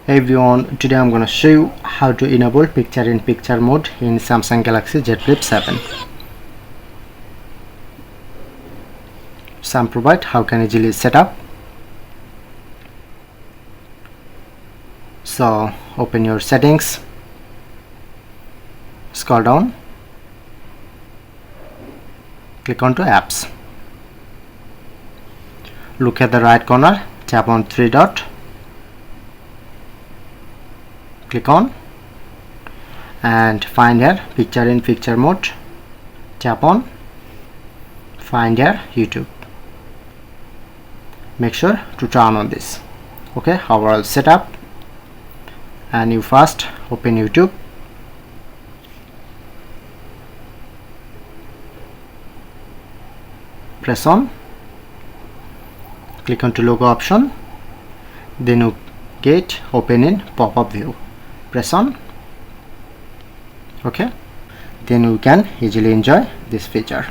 Hey everyone, today I'm going to show you how to enable picture-in-picture mode in Samsung Galaxy Z Flip 7. Sam provide how can easily set up. So open your settings, scroll down, click on to apps. Look at the right corner, tap on three dot, click on and find here picture-in-picture mode, tap on, find here YouTube. Make sure to turn on this. Okay, overall setup, and you first open YouTube, press on, click on to logo option, then you get open in pop-up view, press on. Okay, then you can easily enjoy this feature.